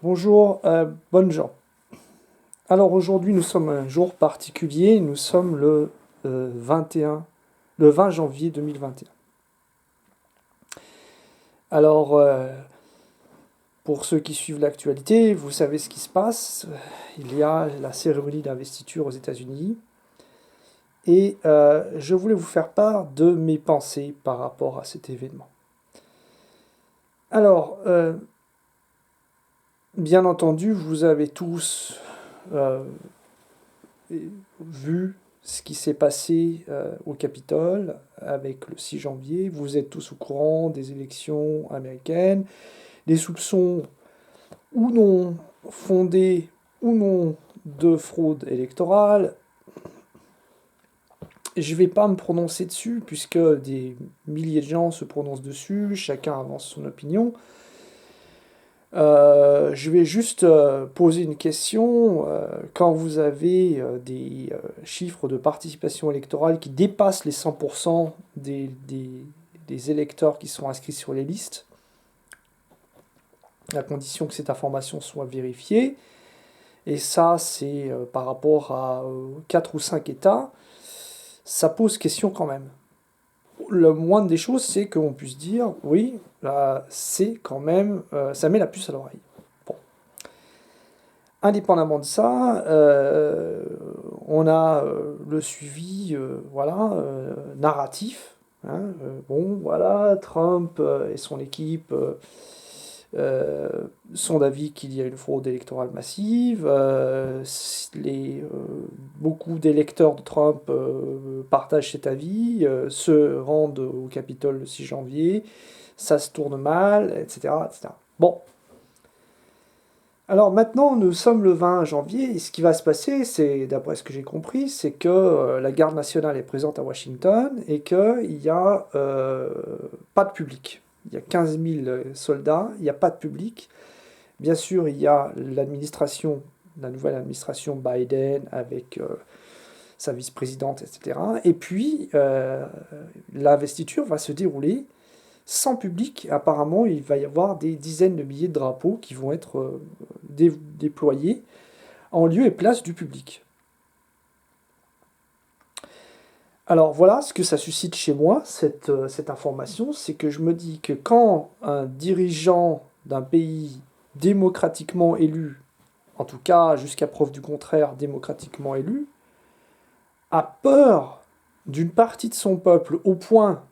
Bonjour, bonnes gens. Alors aujourd'hui, nous sommes un jour particulier, nous sommes le 20 janvier 2021. Alors, pour ceux qui suivent l'actualité, vous savez ce qui se passe. Il y a la cérémonie d'investiture aux États-Unis et je voulais vous faire part de mes pensées par rapport à cet événement. Alors, bien entendu, vous avez tous euh, vu ce qui s'est passé au Capitole avec le 6 janvier. Vous êtes tous au courant des élections américaines, des soupçons ou non fondés ou non de fraude électorale. Je ne vais pas me prononcer dessus puisque des milliers de gens se prononcent dessus, chacun avance son opinion. Je vais juste poser une question. Quand vous avez des chiffres de participation électorale qui dépassent les 100% des électeurs qui sont inscrits sur les listes, à condition que cette information soit vérifiée, et ça c'est par rapport à 4 ou 5 États, ça pose question quand même. Le moindre des choses, c'est qu'on puisse dire, oui, là, c'est quand même, ça met la puce à l'oreille. Bon. Indépendamment de ça, on a le suivi voilà, narratif. Hein, bon, voilà, Trump et son équipe sont d'avis qu'il y a une fraude électorale massive. Beaucoup d'électeurs de Trump partagent cet avis, se rendent au Capitole le 6 janvier, ça se tourne mal, etc., etc. Bon. Alors maintenant, nous sommes le 20 janvier, et ce qui va se passer, c'est, d'après ce que j'ai compris, c'est que la garde nationale est présente à Washington et qu'il n'y a pas de public. Il y a 15 000 soldats, il n'y a pas de public. Bien sûr, il y a l'administration, la nouvelle administration Biden avec sa vice-présidente, etc. Et puis, l'investiture va se dérouler sans public. Apparemment, il va y avoir des dizaines de milliers de drapeaux qui vont être déployés en lieu et place du public. Alors voilà ce que ça suscite chez moi, cette information, c'est que je me dis que quand un dirigeant d'un pays démocratiquement élu, en tout cas jusqu'à preuve du contraire démocratiquement élu, a peur d'une partie de son peuple au point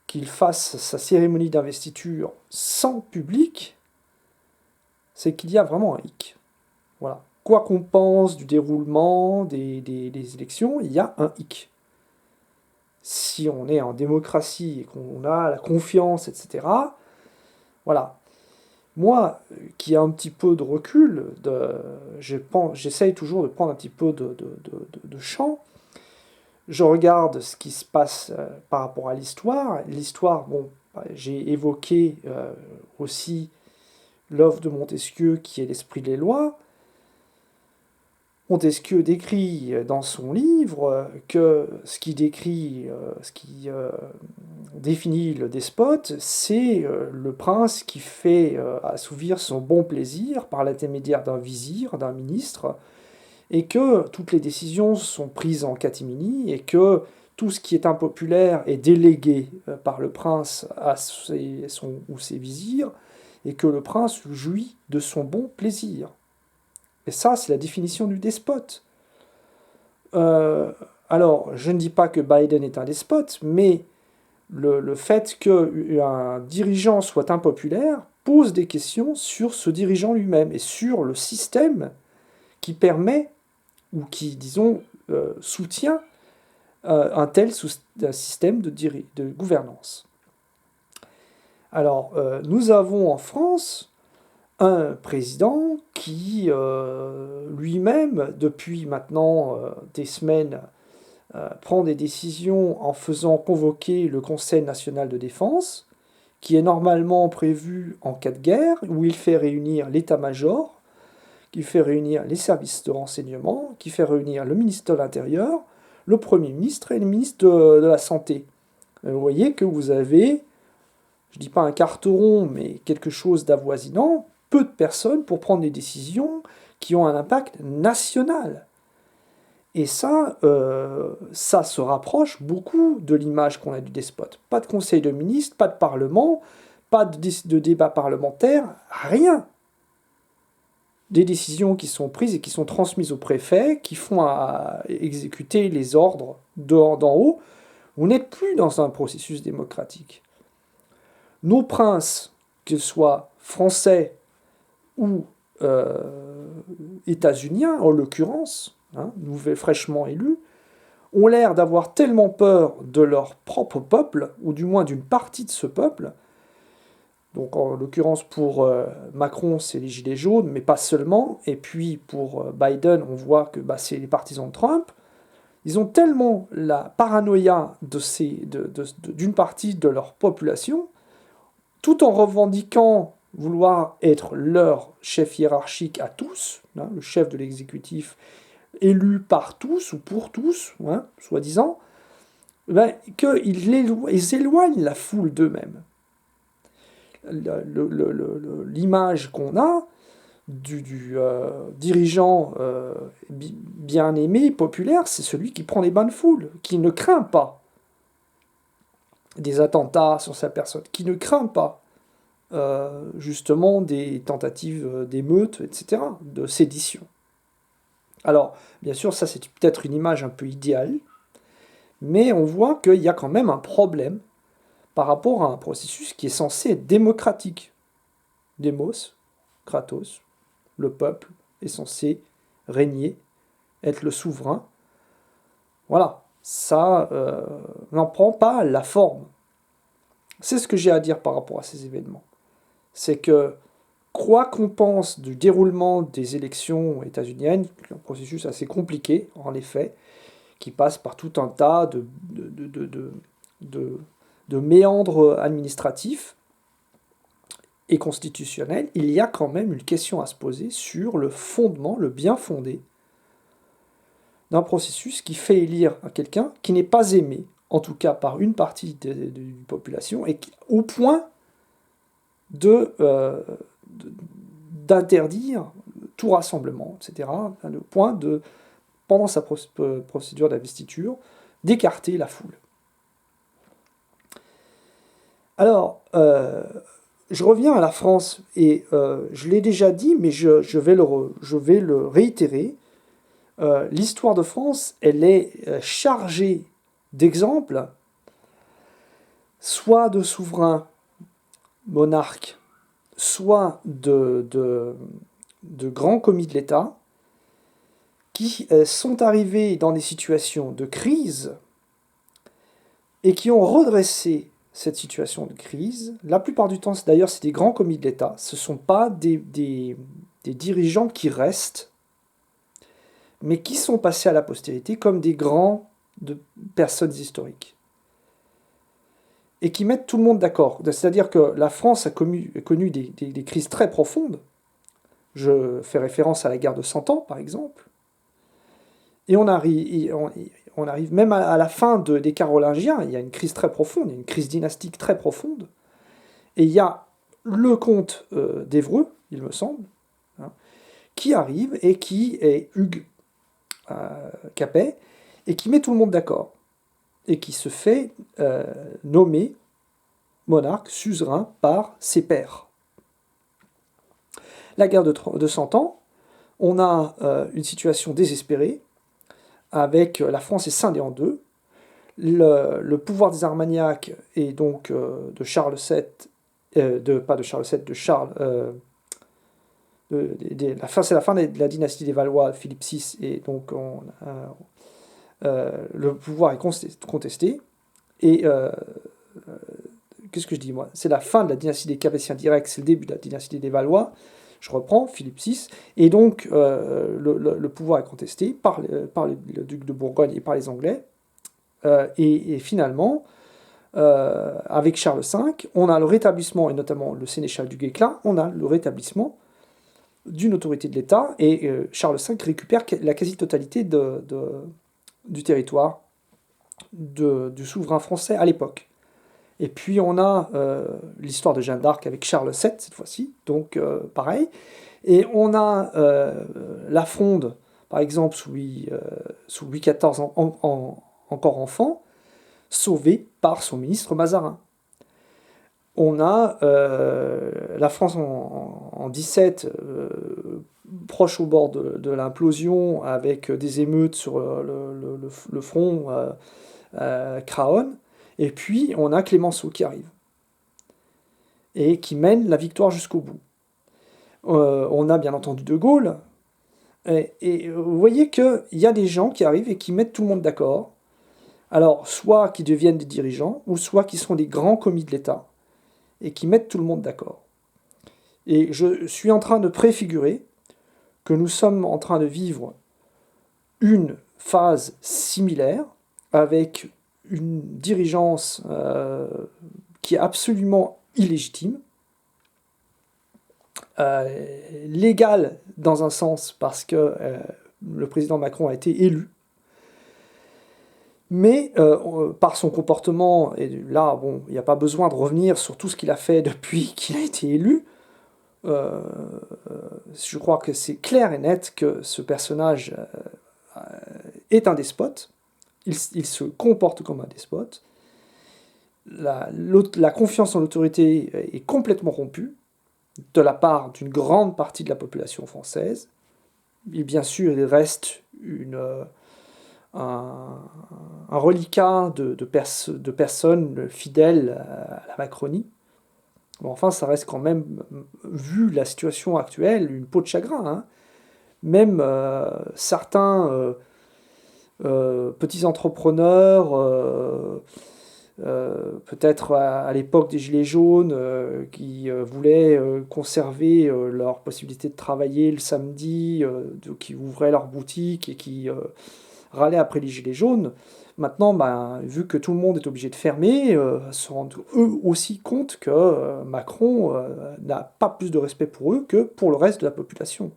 qu'il fasse sa cérémonie d'investiture sans public, c'est qu'il y a vraiment un hic. Voilà. Quoi qu'on pense du déroulement des élections, il y a un hic. Si on est en démocratie et qu'on a la confiance, etc., voilà. Moi, qui ai un petit peu de recul, j'essaye toujours de prendre un petit peu de champ. Je regarde ce qui se passe par rapport à l'histoire. L'histoire, bon, j'ai évoqué aussi l'œuvre de Montesquieu qui est l'esprit des lois. Montesquieu décrit dans son livre que ce qui définit le despote, c'est le prince qui fait assouvir son bon plaisir par l'intermédiaire d'un vizir, d'un ministre, et que toutes les décisions sont prises en catimini, et que tout ce qui est impopulaire est délégué par le prince à ses vizirs, et que le prince jouit de son bon plaisir. Et ça, c'est la définition du despote. Euh, alors, je ne dis pas que Biden est un despote, mais le fait qu'un dirigeant soit impopulaire pose des questions sur ce dirigeant lui-même et sur le système qui permet, ou qui, disons, soutient un tel système de gouvernance. Alors, nous avons en France un président qui lui-même, depuis maintenant des semaines, prend des décisions en faisant convoquer le Conseil national de défense, qui est normalement prévu en cas de guerre, où il fait réunir l'état-major, qui fait réunir les services de renseignement, qui fait réunir le ministre de l'Intérieur, le Premier ministre et le ministre de la Santé. Vous voyez que vous avez, je ne dis pas un carteron, mais quelque chose d'avoisinant, peu de personnes pour prendre des décisions qui ont un impact national. Et ça se rapproche beaucoup de l'image qu'on a du despote. Pas de conseil de ministres, pas de parlement, pas de débat parlementaire, rien. Des décisions qui sont prises et qui sont transmises au préfet, qui font à exécuter les ordres d'en haut. On n'est plus dans un processus démocratique. Nos princes, qu'ils soient français ou états-uniens, en l'occurrence, fraîchement élus, ont l'air d'avoir tellement peur de leur propre peuple, ou du moins d'une partie de ce peuple. Donc en l'occurrence pour Macron, c'est les gilets jaunes, mais pas seulement. Et puis pour Biden, on voit que c'est les partisans de Trump. Ils ont tellement la paranoïa d'une partie de leur population, tout en revendiquant vouloir être leur chef hiérarchique à tous, le chef de l'exécutif élu par tous ou pour tous, soi-disant, qu'ils éloignent la foule d'eux-mêmes. L'image qu'on a du dirigeant bien aimé, populaire, c'est celui qui prend les bains de foule, qui ne craint pas des attentats sur sa personne, qui ne craint pas justement des tentatives d'émeutes, etc., de sédition. Alors, bien sûr, ça c'est peut-être une image un peu idéale, mais on voit qu'il y a quand même un problème par rapport à un processus qui est censé être démocratique. Démos, Kratos, le peuple est censé régner, être le souverain. Voilà, ça n'en prend pas la forme. C'est ce que j'ai à dire par rapport à ces événements. C'est que, quoi qu'on pense du déroulement des élections états-uniennes, un processus assez compliqué, en effet, qui passe par tout un tas de méandres administratifs et constitutionnels, il y a quand même une question à se poser sur le fondement, le bien fondé d'un processus qui fait élire quelqu'un qui n'est pas aimé, en tout cas par une partie de la population, et au point d'interdire tout rassemblement, etc., au point de, pendant sa procédure d'investiture, d'écarter la foule. Alors, je reviens à la France, et je l'ai déjà dit, mais je vais le réitérer. L'histoire de France, elle est chargée d'exemples, soit de souverains monarques, soit de grands commis de l'État, qui sont arrivés dans des situations de crise et qui ont redressé cette situation de crise. La plupart du temps, d'ailleurs, c'est des grands commis de l'État. Ce ne sont pas des dirigeants qui restent, mais qui sont passés à la postérité comme des grands personnes historiques. Et qui mettent tout le monde d'accord. C'est-à-dire que la France a connu des crises très profondes. Je fais référence à la guerre de 100 ans, par exemple. Et on arrive même à la fin des Carolingiens, il y a une crise très profonde, il y a une crise dynastique très profonde. Et il y a le comte d'Évreux, il me semble, qui arrive et qui est Hugues Capet, et qui met tout le monde d'accord, et qui se fait nommer monarque, suzerain, par ses pairs. La guerre de 100 ans, on a une situation désespérée, avec la France est scindée en deux. Le pouvoir des Armagnacs est donc de Charles VII, pas de Charles VII, de Charles... c'est la fin de la dynastie des Valois, Philippe VI, et donc le pouvoir est contesté. Et qu'est-ce que je dis moi? C'est la fin de la dynastie des Capétiens directs, c'est le début de la dynastie des Valois. Je reprends, Philippe VI, et donc le pouvoir est contesté par le duc de Bourgogne et par les Anglais, et finalement, avec Charles V, on a le rétablissement, et notamment le sénéchal du Guesclin, on a le rétablissement d'une autorité de l'État, et Charles V récupère la quasi-totalité du territoire du souverain français à l'époque. Et puis on a l'histoire de Jeanne d'Arc avec Charles VII cette fois-ci, donc pareil. Et on a la Fronde, par exemple, sous Louis XIV encore enfant, sauvée par son ministre Mazarin. On a la France en 17, proche au bord de l'implosion, avec des émeutes sur le front Craonne. Et puis on a Clémenceau qui arrive et qui mène la victoire jusqu'au bout. On a bien entendu De Gaulle. Et vous voyez qu'il y a des gens qui arrivent et qui mettent tout le monde d'accord. Alors, soit qui deviennent des dirigeants, ou soit qui sont des grands commis de l'État, et qui mettent tout le monde d'accord. Et je suis en train de préfigurer que nous sommes en train de vivre une phase similaire, avec une dirigeance qui est absolument illégitime, légale dans un sens parce que le président Macron a été élu, mais par son comportement, et là, bon, il n'y a pas besoin de revenir sur tout ce qu'il a fait depuis qu'il a été élu, je crois que c'est clair et net que ce personnage est un despote, il se comporte comme un despote, la confiance en l'autorité est complètement rompue de la part d'une grande partie de la population française. Et bien sûr, il reste un reliquat de personnes fidèles à la Macronie. Bon, enfin, ça reste quand même, vu la situation actuelle, une peau de chagrin, hein. Même certains petits entrepreneurs, peut-être à l'époque des Gilets jaunes, qui voulaient conserver leur possibilité de travailler le samedi, qui ouvraient leur boutique et qui râlaient après les Gilets jaunes. Maintenant, ben, vu que tout le monde est obligé de fermer, se rendent eux aussi compte que Macron n'a pas plus de respect pour eux que pour le reste de la population.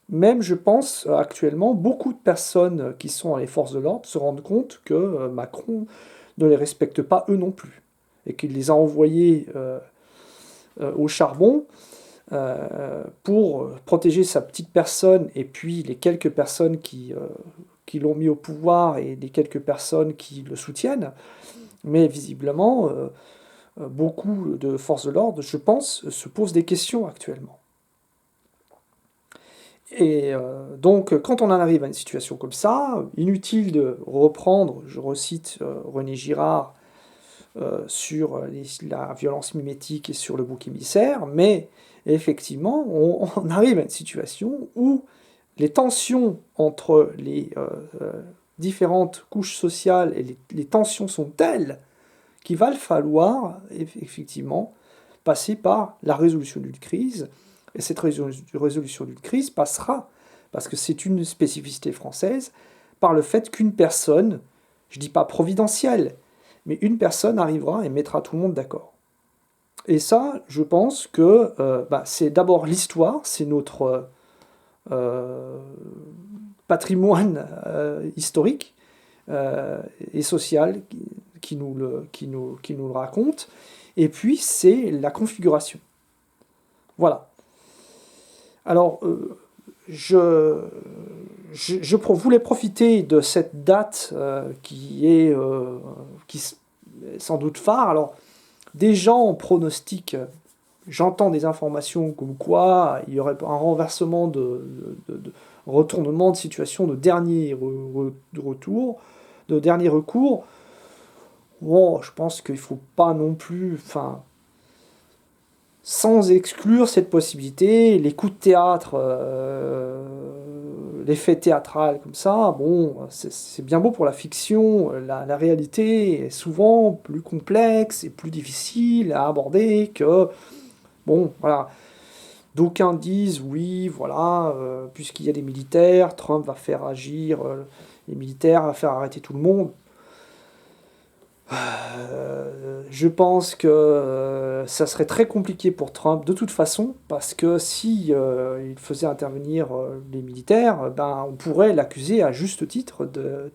Même, je pense, actuellement, beaucoup de personnes qui sont dans les forces de l'ordre se rendent compte que Macron ne les respecte pas eux non plus, et qu'il les a envoyés au charbon pour protéger sa petite personne, et puis les quelques personnes qui l'ont mis au pouvoir, et les quelques personnes qui le soutiennent. Mais visiblement, beaucoup de forces de l'ordre, je pense, se posent des questions actuellement. Et donc, quand on en arrive à une situation comme ça, inutile de reprendre, je recite René Girard, sur la violence mimétique et sur le bouc émissaire, mais effectivement, on arrive à une situation où les tensions entre les différentes couches sociales et les tensions sont telles qu'il va falloir effectivement passer par la résolution d'une crise. Et cette résolution d'une crise passera, parce que c'est une spécificité française, par le fait qu'une personne, je ne dis pas providentielle, mais une personne arrivera et mettra tout le monde d'accord. Et ça, je pense que c'est d'abord l'histoire, c'est notre patrimoine historique et social qui nous le raconte, et puis c'est la configuration. Voilà. Alors, je voulais profiter de cette date qui est sans doute phare. Alors, des gens pronostiquent, j'entends des informations comme quoi il y aurait un renversement de retournement de situation de dernier retour, de dernier recours. Bon, je pense qu'il ne faut pas non plus, enfin, sans exclure cette possibilité, les coups de théâtre, l'effet théâtral comme ça, bon, c'est bien beau pour la fiction, la réalité est souvent plus complexe et plus difficile à aborder que, bon, voilà. D'aucuns disent, oui, voilà, puisqu'il y a des militaires, Trump va faire agir les militaires, va faire arrêter tout le monde. Je pense que ça serait très compliqué pour Trump de toute façon, parce que si il faisait intervenir les militaires, ben, on pourrait l'accuser à juste titre de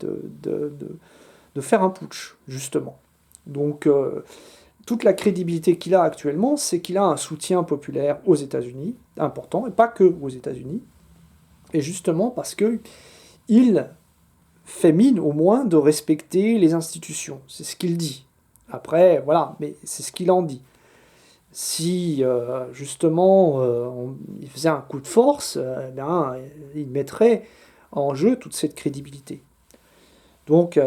faire un putsch, justement. Donc, toute la crédibilité qu'il a actuellement, c'est qu'il a un soutien populaire aux États-Unis, important, et pas que aux États-Unis, et justement parce que il fait mine au moins de respecter les institutions. C'est ce qu'il dit. Après, voilà, mais c'est ce qu'il en dit. Si justement il faisait un coup de force, il mettrait en jeu toute cette crédibilité. Donc,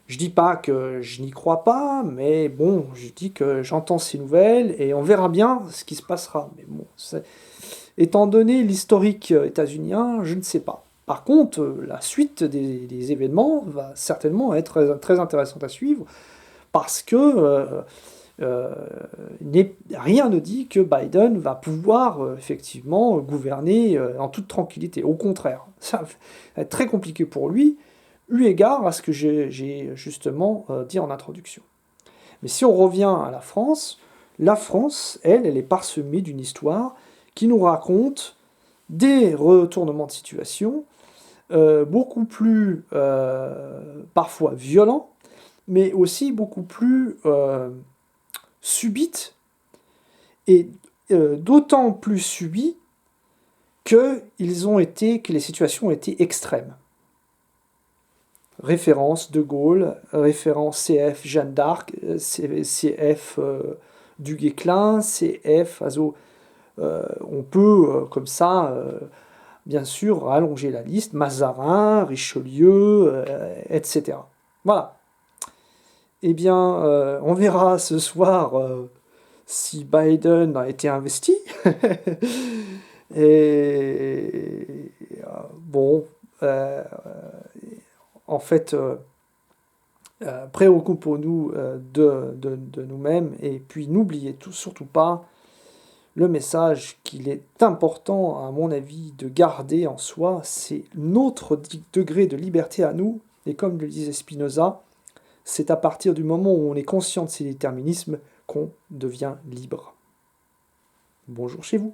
je dis pas que je n'y crois pas, mais bon, je dis que j'entends ces nouvelles et on verra bien ce qui se passera. Mais bon, étant donné l'historique états-unien, je ne sais pas. Par contre, la suite des événements va certainement être très intéressante à suivre parce que euh, rien ne dit que Biden va pouvoir effectivement gouverner en toute tranquillité. Au contraire, ça va être très compliqué pour lui, eu égard à ce que j'ai justement dit en introduction. Mais si on revient à la France, elle est parsemée d'une histoire qui nous raconte des retournements de situation beaucoup plus parfois violents, mais aussi beaucoup plus subites, et d'autant plus subies que les situations ont été extrêmes. Référence De Gaulle, référence CF Jeanne d'Arc, CF du Guesclin, CF Azo. On peut, comme ça, bien sûr, allonger la liste, Mazarin, Richelieu, etc. Voilà. Eh bien, on verra ce soir si Biden a été investi. Et bon, en fait, préoccupons-nous de nous-mêmes et puis n'oubliez surtout pas le message qu'il est important, à mon avis, de garder en soi, c'est notre degré de liberté à nous. Et comme le disait Spinoza, c'est à partir du moment où on est conscient de ces déterminismes qu'on devient libre. Bonjour chez vous.